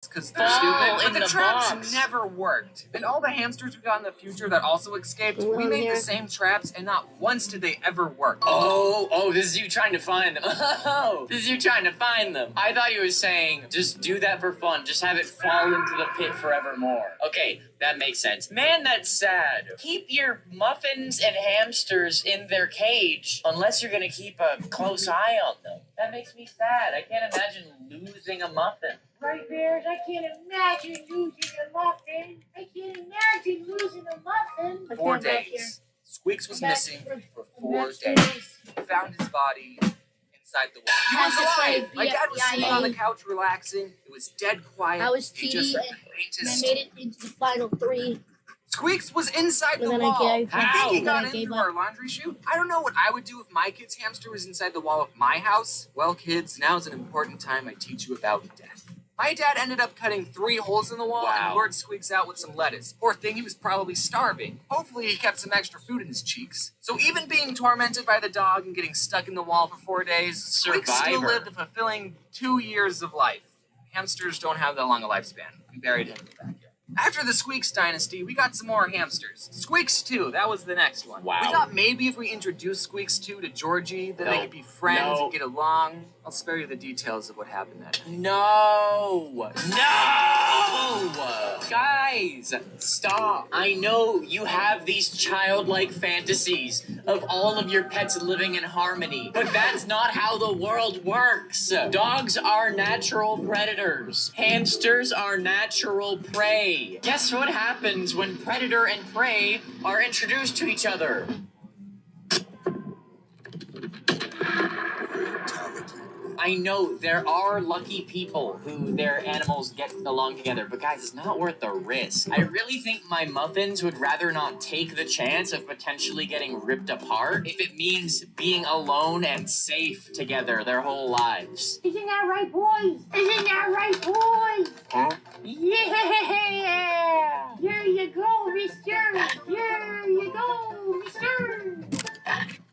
because they're stupid. But the traps box never worked. And all the hamsters we got in the future that also escaped, we made the same traps, and not once did they ever work. Oh, this is you trying to find them. Oh, this is you trying to find them. I thought you were saying, just do that for fun. Just have it fall into the pit forevermore. Okay, that makes sense. Man, that's sad. Keep your muffins and hamsters in their cage unless you're gonna keep a close eye on them. That makes me sad. I can't imagine losing a muffin. Right, Bears? I can't imagine losing a muffin. I can't imagine losing a muffin. 4 days. Squeaks was missing for 4 days. We found his body inside the wall. He was alive! My dad was sitting on the couch relaxing. It was dead quiet. I was He TD just and faintest. I made it into the final 3. Squeaks was inside the And then I wall. gave I up. think he Then got I in gave through up. our laundry chute. I don't know what I would do if my kid's hamster was inside the wall of my house. Well, kids, now's an important time I teach you about death. My dad ended up cutting 3 holes in the wall and lured Squeaks out with some lettuce. Poor thing, he was probably starving. Hopefully he kept some extra food in his cheeks. So even being tormented by the dog and getting stuck in the wall for 4 days, Squeaks still lived a fulfilling 2 years of life. Hamsters don't have that long a lifespan. We buried him in the backyard. After the Squeaks dynasty, we got some more hamsters. Squeaks 2, that was the next one. Wow. We thought maybe if we introduced Squeaks 2 to Georgie, then they could be friends and get along. I'll spare you the details of what happened that day. No! Guys, stop. I know you have these childlike fantasies of all of your pets living in harmony, but that's not how the world works. Dogs are natural predators. Hamsters are natural prey. Guess what happens when predator and prey are introduced to each other? I know there are lucky people who their animals get along together, but guys, it's not worth the risk. I really think my muffins would rather not take the chance of potentially getting ripped apart if it means being alone and safe together their whole lives. Isn't that right, boys? Isn't that right, boys? Huh? Yeah! There you go, mister! There you go, mister!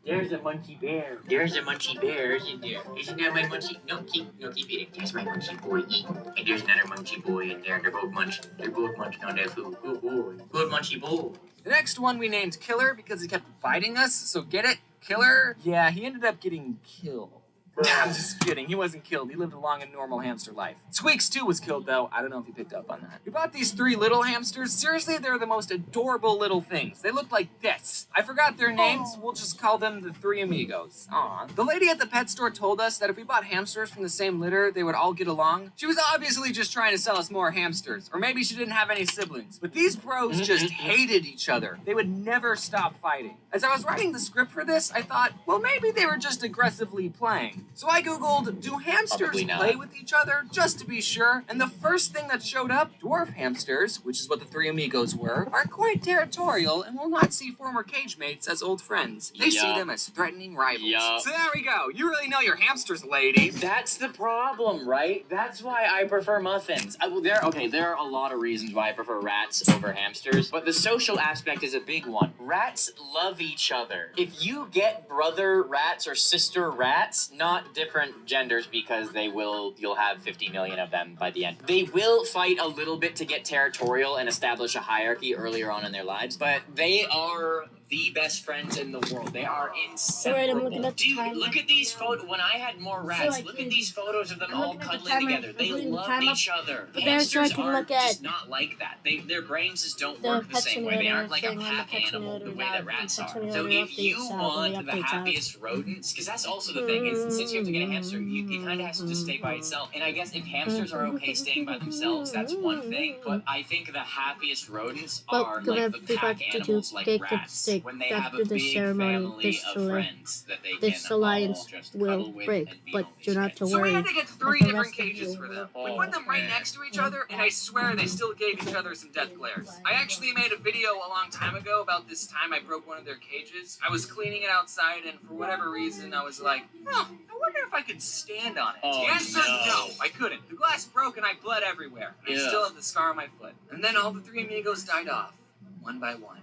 There's a munchy bear. There's a munchy bear, isn't there? Isn't that my munchy? No, keep eating. There's my munchy boy. Eat. And there's another munchy boy in there. They're both munching on that food. Good boy. Good munchy boy. The next one we named Killer because he kept fighting us, so get it? Killer? Yeah, he ended up getting killed. Nah, I'm just kidding. He wasn't killed. He lived a long and normal hamster life. Squeaks, too, was killed, though. I don't know if you picked up on that. We bought these 3 little hamsters. Seriously, they're the most adorable little things. They look like this. I forgot their names. We'll just call them the 3 amigos. Aw. The lady at the pet store told us that if we bought hamsters from the same litter, they would all get along. She was obviously just trying to sell us more hamsters. Or maybe she didn't have any siblings. But these bros just hated each other. They would never stop fighting. As I was writing the script for this, I thought, well, maybe they were just aggressively playing. So I Googled, do hamsters play with each other? Just to be sure. And the first thing that showed up, dwarf hamsters, which is what the 3 amigos were, are quite territorial and will not see former cage mates as old friends. They see them as threatening rivals. So there we go. You really know your hamsters, lady. That's the problem, right? That's why I prefer muffins. There are a lot of reasons why I prefer rats over hamsters, but the social aspect is a big one. Rats love each other. If you get brother rats or sister rats, not different genders because you'll have 50 million of them by the end. They will fight a little bit to get territorial and establish a hierarchy earlier on in their lives, but they are the best friends in the world. They are inseparable. I'm looking at the Dude, timer. look at these photos. When I had more rats, look at these photos of them all cuddling together. They love each other. Hamsters are just not like that. Their brains just don't work the same way. They aren't like a pack animal the way that rats are. So if you want the happiest rodents, because that's also the thing, is since you have to get a hamster, it kind of has to just stay by itself. And I guess if hamsters are okay staying by themselves, that's one thing. But I think the happiest rodents are like the pack animals like rats. When they have a big family of friends that they can all just cuddle with and be on each other. So we had to get 3 different cages for them. We put them right next to each other, and I swear they still gave each other some death glares. I actually made a video a long time ago about this time I broke one of their cages. I was cleaning it outside, and for whatever reason, I was like, I wonder if I could stand on it. The answer is no, I couldn't. The glass broke, and I bled everywhere. I still have the scar on my foot. And then all the 3 amigos died off, one by one.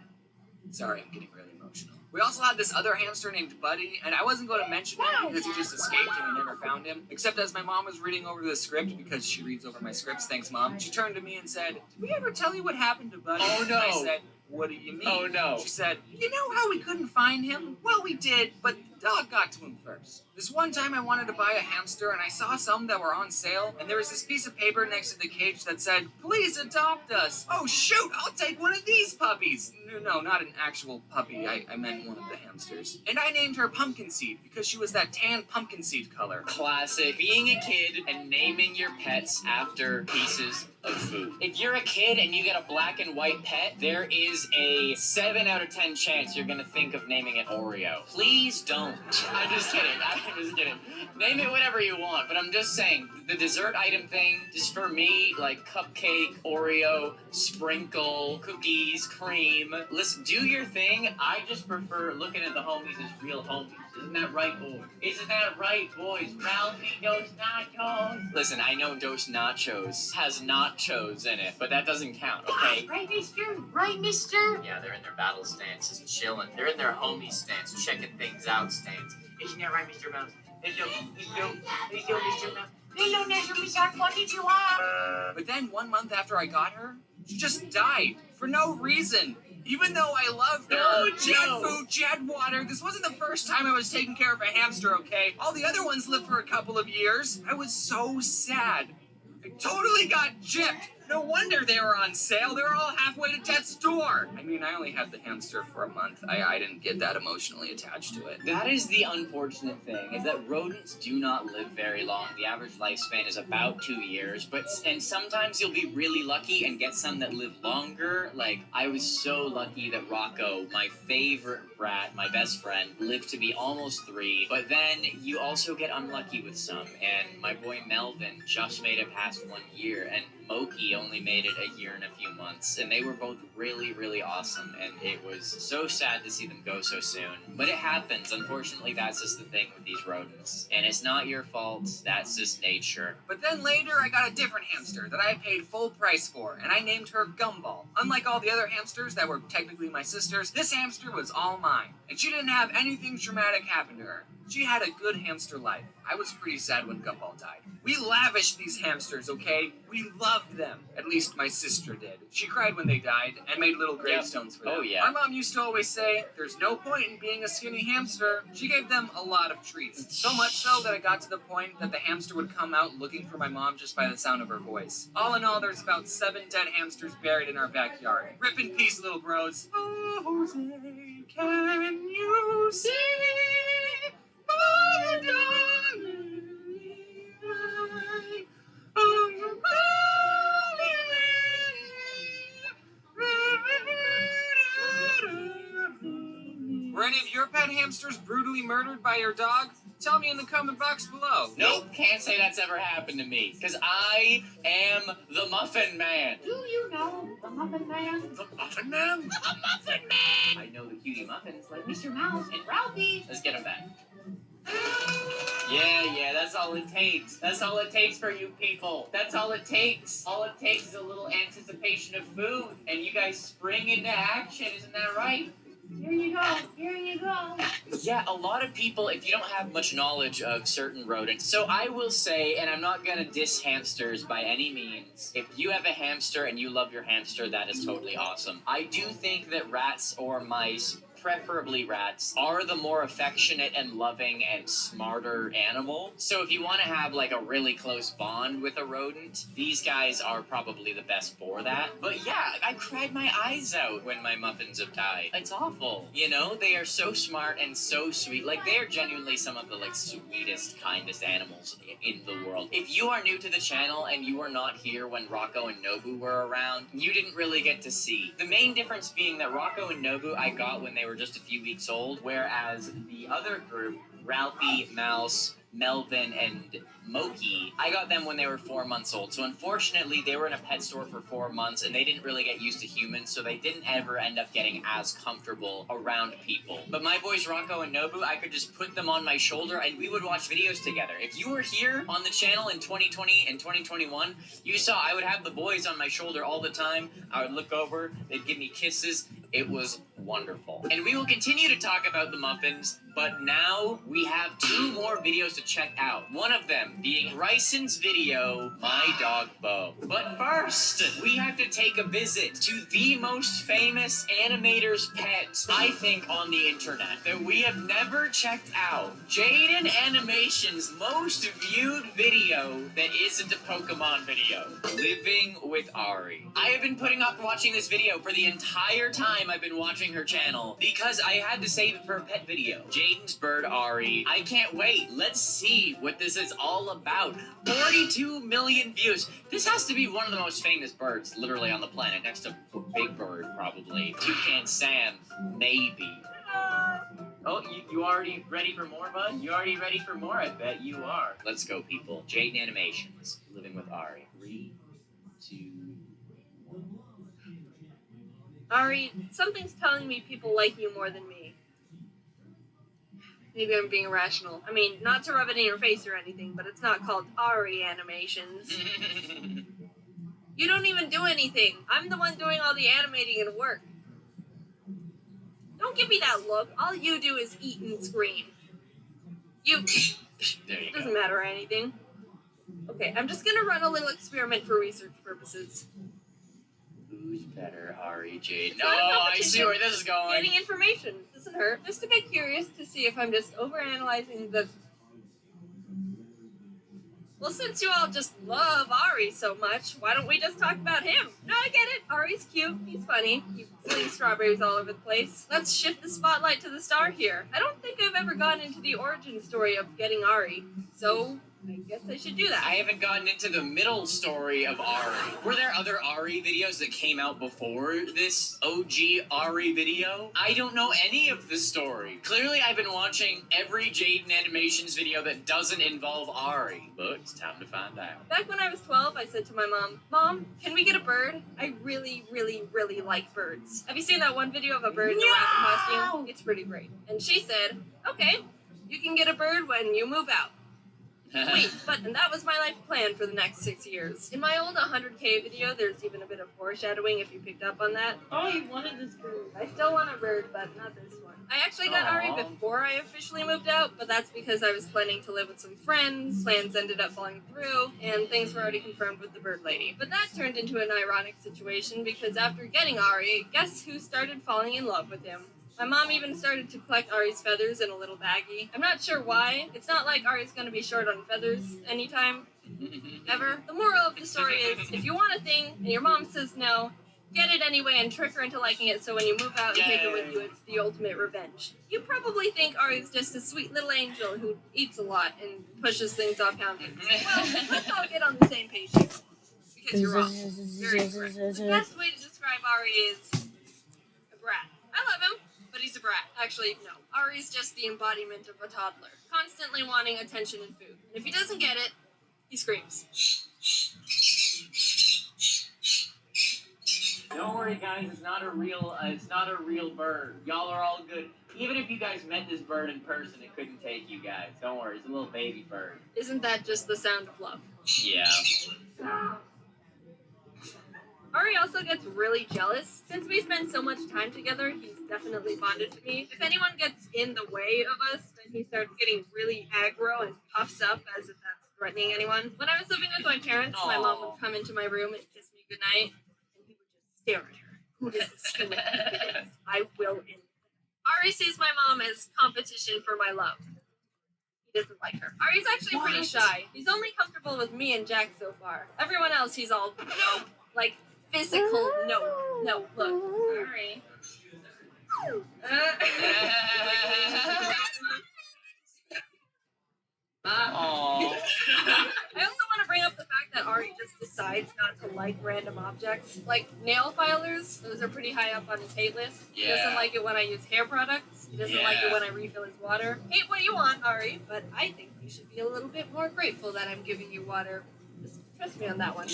Sorry, I'm getting really emotional. We also had this other hamster named Buddy, and I wasn't going to mention him because he just escaped and we never found him. Except as my mom was reading over the script, because she reads over my scripts, thanks Mom, she turned to me and said, "Did we ever tell you what happened to Buddy?" Oh, no. And I said, "What do you mean?" Oh, no. She said, "You know how we couldn't find him? Well, we did, but the dog got to him first. This one time I wanted to buy a hamster and I saw some that were on sale, and there was this piece of paper next to the cage that said, 'Please adopt us.' Oh shoot, I'll take one of these puppies." No, not an actual puppy. I meant one of the hamsters. And I named her Pumpkin Seed because she was that tan pumpkin seed color. Classic. Being a kid and naming your pets after pieces of food. If you're a kid and you get a black and white pet, there is a 7 out of 10 chance you're gonna think of naming it Oreo. Please don't. I'm just kidding. I'm just kidding. Name it whatever you want, but I'm just saying, the dessert item thing, just for me, like cupcake, Oreo, sprinkle, cookies, cream. Listen, do your thing. I just prefer looking at the homies as real homies. Isn't that right, boys? Isn't that right, boys? Ralphie Dos Nachos. Listen, I know Dos Nachos has nachos in it, but that doesn't count, okay? Right, mister? Right, mister? Yeah, they're in their battle stances, chilling. They're in their homie stance, checking things out stance. Isn't that right, Mr. Mouse? Hello, Mr. Mouse. Hello, Nezumi-san. What did you want? But then 1 month after I got her, she just died for no reason. Even though I loved her, Oh, she had no. food, she had water. This wasn't the first time I was taking care of a hamster, okay? All the other ones lived for a couple of years. I was so sad. I totally got gypped. No wonder they were on sale. They were all halfway to death's door. I mean, I only had the hamster for a month. I didn't get that emotionally attached to it. That is the unfortunate thing, is that rodents do not live very long. The average lifespan is about 2 years, and sometimes you'll be really lucky and get some that live longer. Like, I was so lucky that Rocco, my favorite brat, my best friend, lived to be almost 3, but then you also get unlucky with some, and my boy Melvin just made it past 1 year, and Moki only made it a year and a few months, and they were both really, really awesome, and it was so sad to see them go so soon. But it happens. Unfortunately, that's just the thing with these rodents. And it's not your fault. That's just nature. But then later, I got a different hamster that I paid full price for, and I named her Gumball. Unlike all the other hamsters that were technically my sister's, this hamster was all mine, and she didn't have anything traumatic happen to her. She had a good hamster life. I was pretty sad when Gumball died. We lavished these hamsters, okay? We loved them. At least my sister did. She cried when they died and made little gravestones for them. Oh, yeah. Our mom used to always say, "There's no point in being a skinny hamster." She gave them a lot of treats. So much so that it got to the point that the hamster would come out looking for my mom just by the sound of her voice. All in all, there's about 7 dead hamsters buried in our backyard. Rip in peace, little bros. Oh, Jose, can you see? Were any of your pet hamsters brutally murdered by your dog? Tell me in the comment box below. Nope, can't say that's ever happened to me, because I am the Muffin Man. Do you know the Muffin Man? The Muffin Man? The Muffin Man! I know the cutie muffins like Mr. Mouse and Ralphie. Let's get him back. Yeah, that's all it takes. That's all it takes for you people. That's all it takes. All it takes is a little anticipation of food, and you guys spring into action, isn't that right? Here you go. Here you go. Yeah, a lot of people, if you don't have much knowledge of certain rodents, so I will say, and I'm not gonna diss hamsters by any means, if you have a hamster and you love your hamster, that is totally awesome. I do think that rats or mice, preferably rats, are the more affectionate and loving and smarter animal. So if you want to have like a really close bond with a rodent, these guys are probably the best for that. But yeah, I cried my eyes out when my muffins have died. It's awful. You know, they are so smart and so sweet. Like, they are genuinely some of the like sweetest, kindest animals in the world. If you are new to the channel and you were not here when Rocco and Nobu were around, you didn't really get to see. The main difference being that Rocco and Nobu I got when they were just a few weeks old, whereas the other group, Ralphie, Mouse, Melvin, and Moki, I got them when they were 4 months old. So unfortunately, they were in a pet store for 4 months, and they didn't really get used to humans, so they didn't ever end up getting as comfortable around people. But my boys Rocco and Nobu, I could just put them on my shoulder, and we would watch videos together. If you were here on the channel in 2020 and 2021, you saw I would have the boys on my shoulder all the time. I would look over, they'd give me kisses. It was wonderful. And we will continue to talk about the muffins, but now we have 2 more videos to check out. One of them being Ryson's video, My Dog Bo. But first, we have to take a visit to the most famous animator's pet, I think, on the internet that we have never checked out. Jaden Animation's most viewed video that isn't a Pokemon video. Living with Ari. I have been putting off watching this video for the entire time I've been watching her channel because I had to save it for a pet video. Jaden's bird Ari. I can't wait. Let's see what this is all about. 42 million views. This has to be one of the most famous birds literally on the planet, next to Big Bird probably. Toucan Sam, maybe. Oh, you already ready for more, bud? You already ready for more? I bet you are. Let's go, people. Jaden Animations, Living with Ari. 3, 2, 1. Ari, something's telling me people like you more than me. Maybe I'm being irrational. I mean, not to rub it in your face or anything, but it's not called Ari Animations. You don't even do anything. I'm the one doing all the animating and work. Don't give me that look. All you do is eat and scream. There you Doesn't go. matter or anything. Okay, I'm just gonna run a little experiment for research purposes. Who's better, Ari, Jaden? It's not a Oh, I see competition. where this is going. Getting information doesn't hurt. Just a bit curious to see if I'm just overanalyzing the... Well, since you all just love Ari so much, why don't we just talk about him? No, I get it. Ari's cute. He's funny. You fling strawberries all over the place. Let's shift the spotlight to the star here. I don't think I've ever gone into the origin story of getting Ari, so I guess I should do that. I haven't gotten into the middle story of Ari. Were there other Ari videos that came out before this OG Ari video? I don't know any of the story. Clearly, I've been watching every Jaden Animations video that doesn't involve Ari, but it's time to find out. Back when I was 12, I said to my mom, "Mom, can we get a bird? I really, really, really like birds." Have you seen that one video of a bird in a rabbit costume? It's pretty great. And she said, "Okay, you can get a bird when you move out." Wait, and that was my life plan for the next 6 years. In my old 100K video, there's even a bit of foreshadowing if you picked up on that. Oh, you wanted this bird. I still want a bird, but not this one. I actually got Ari Aw. before I officially moved out, but that's because I was planning to live with some friends, plans ended up falling through, and things were already confirmed with the bird lady. But that turned into an ironic situation because after getting Ari, guess who started falling in love with him? My mom even started to collect Ari's feathers in a little baggie. I'm not sure why. It's not like Ari's gonna be short on feathers anytime, ever. The moral of the story is, if you want a thing and your mom says no, get it anyway and trick her into liking it so when you move out and take it with you, it's the ultimate revenge. You probably think Ari's just a sweet little angel who eats a lot and pushes things off mountains. Well, let's all get on the same page here. Because you're wrong. Very correct. The best way to describe Ari is a brat. I love him, but he's a brat. Actually, no. Ari's just the embodiment of a toddler, constantly wanting attention and food. And if he doesn't get it, he screams. Don't worry, guys. It's not a real bird. Y'all are all good. Even if you guys met this bird in person, it couldn't take you guys. Don't worry. It's a little baby bird. Isn't that just the sound of love? Yeah. Ari also gets really jealous. Since we spend so much time together, he's definitely bonded to me. If anyone gets in the way of us, then he starts getting really aggro and puffs up as if that's threatening anyone. When I was living with my parents, my mom would come into my room and kiss me goodnight, and he would just stare at her. Who does this feel like he is? I will end. Ari sees my mom as competition for my love. He doesn't like her. Ari's actually pretty shy. He's only comfortable with me and Jack so far. Everyone else, he's all, no, like, physical, no, look. Ari. Aww. I also want to bring up the fact that Ari just decides not to like random objects. Like nail filers, those are pretty high up on his hate list. He doesn't Yeah. like it when I use hair products. He doesn't like it Yeah. when I refill his water. Hate what you want, Ari, but I think you should be a little bit more grateful that I'm giving you water. Just trust me on that one.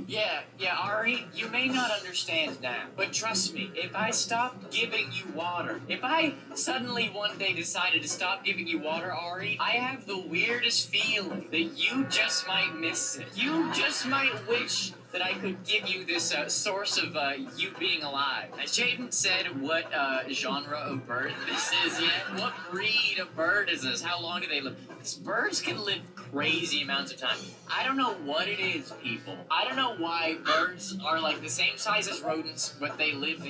Yeah, Ari, you may not understand now, but trust me, if I stopped giving you water, if I suddenly one day decided to stop giving you water, Ari, I have the weirdest feeling that you just might miss it. You just might wish that I could give you this source of you being alive. Has Jaden said what genre of bird this is yet? What breed of bird is this? How long do they live? Because birds can live crazy amounts of time. I don't know what it is, people. I don't know why birds are like the same size as rodents, but they live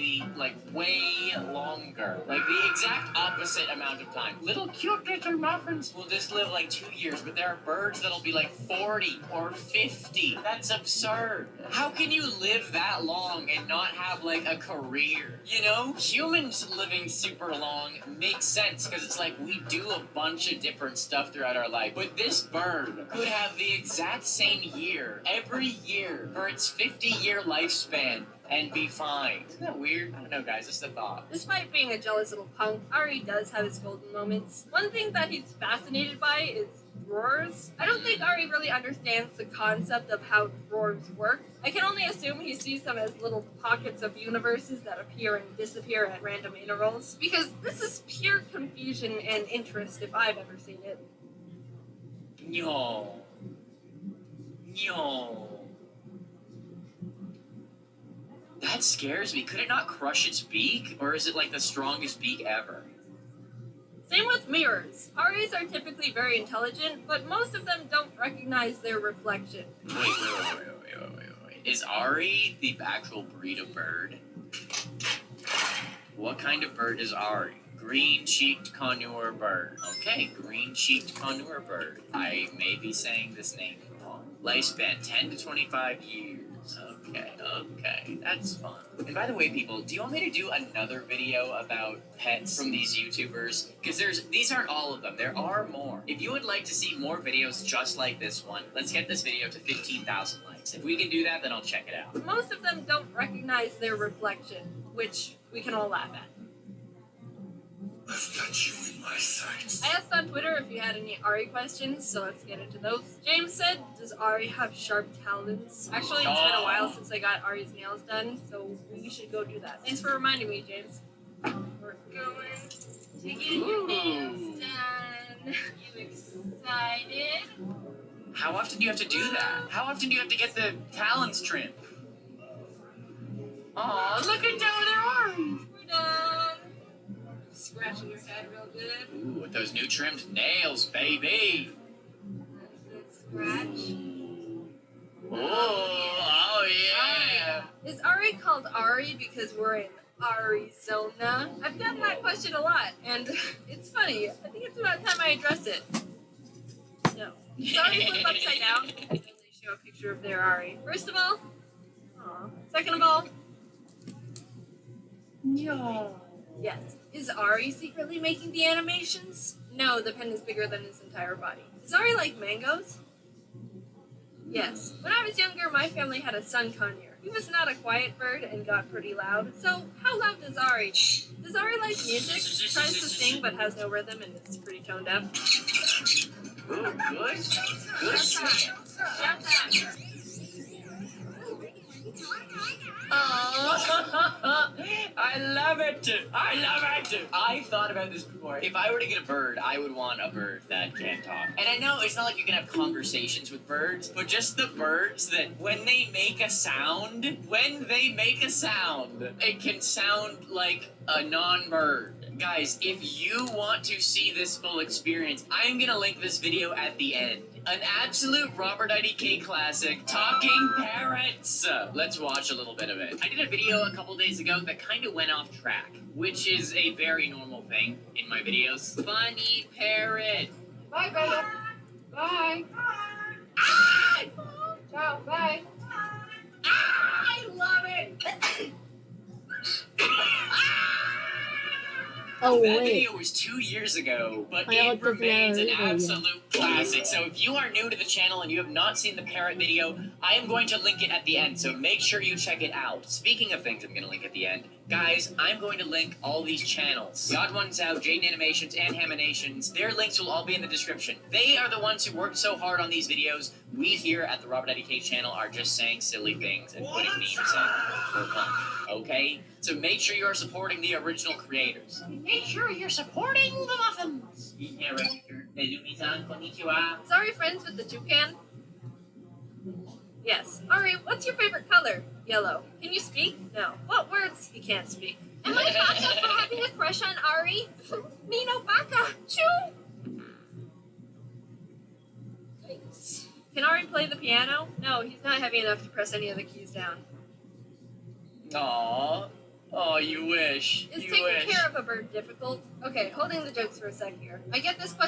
way longer. Like the exact opposite amount of time. Little cute little muffins will just live like 2 years, but there are birds that'll be like 40 or 50. That's absurd. How can you live that long and not have like a career? You know, humans living super long makes sense because it's like we do a bunch of different stuff throughout our life. But this bird could have the exact same year every year for its 50-year lifespan and be fine. Isn't that weird? I don't know, guys. Just a thought. Despite being a jealous little punk, Ari does have his golden moments. One thing that he's fascinated by is drawers. I don't think Ari really understands the concept of how drawers work. I can only assume he sees them as little pockets of universes that appear and disappear at random intervals. Because this is pure confusion and interest if I've ever seen it. No. That scares me. Could it not crush its beak? Or is it like the strongest beak ever? Same with mirrors. Aris are typically very intelligent, but most of them don't recognize their reflection. Wait. Is Ari the actual breed of bird? What kind of bird is Ari? Green-cheeked conure bird. Okay, green-cheeked conure bird. I may be saying this name wrong. Lifespan 10 to 25 years. Okay, that's fun. And by the way, people, do you want me to do another video about pets from these YouTubers? Because these aren't all of them. There are more. If you would like to see more videos just like this one, let's get this video to 15,000 likes. If we can do that, then I'll check it out. Most of them don't recognize their reflection, which we can all laugh at. I've got you in my sights. I asked on Twitter if you had any Ari questions, so let's get into those. James said, does Ari have sharp talons? Actually, it's been a while since I got Ari's nails done, so we should go do that. Thanks for reminding me, James. We're going to get your nails done. You excited? How often do you have to do that? How often do you have to get the talons trimmed? Aw, look at Ari! We're done. Scratching your head real good. Ooh, with those new trimmed nails, baby. Good scratch. Oh yeah. Is Ari called Ari because we're in Arizona? I've gotten that question a lot, and it's funny. I think it's about time I address it. No. Is Ari flipped upside down? And they show a picture of their Ari. First of all, aw. Second of all, no. Yes. Is Ari secretly making the animations? No, the pen is bigger than his entire body. Does Ari like mangoes? Yes. When I was younger, my family had a son conure. He was not a quiet bird and got pretty loud. So, how loud does Ari? Does Ari like music? Tries to sing but has no rhythm and is pretty tone deaf. Ooh, good. Shut up. Oh, I love it. I've thought about this before. If I were to get a bird, I would want a bird that can talk. And I know it's not like you can have conversations with birds, but just the birds that when they make a sound, it can sound like a non-bird. Guys, if you want to see this full experience, I'm gonna link this video at the end. An absolute Robert IDK classic, Talking Parrots. Let's watch a little bit of it. I did a video a couple days ago that kind of went off track, which is a very normal thing in my videos. Funny parrot. Bye, brother. Bye. Ah! Ciao, bye. Ah, I love it. Oh, That wait. video was 2 years ago, but I it looked at the remains an video, yeah. absolute classic. So if you are new to the channel and you have not seen the parrot video, I am going to link it at the end, so make sure you check it out. Speaking of things I'm going to link at the end, guys, I'm going to link all these channels. The Odd Ones Out, Jaden Animations, and Haminations. Their links will all be in the description. They are the ones who worked so hard on these videos. We here at the Robert IDK channel are just saying silly things and putting memes in for fun. Okay? So make sure you are supporting the original creators. Make sure you're supporting the muffins. Is Ari friends with the toucan? Yes. Ari, what's your favorite color? Yellow. Can you speak? No. What words? He can't speak. Am I baka for having a crush on Ari? Me no baka. Choo! Thanks. Can Ari play the piano? No, he's not heavy enough to press any of the keys down. Aww. Oh, you wish. Is You taking wish. care of a bird difficult? Okay, holding the jokes for a sec here. I get this question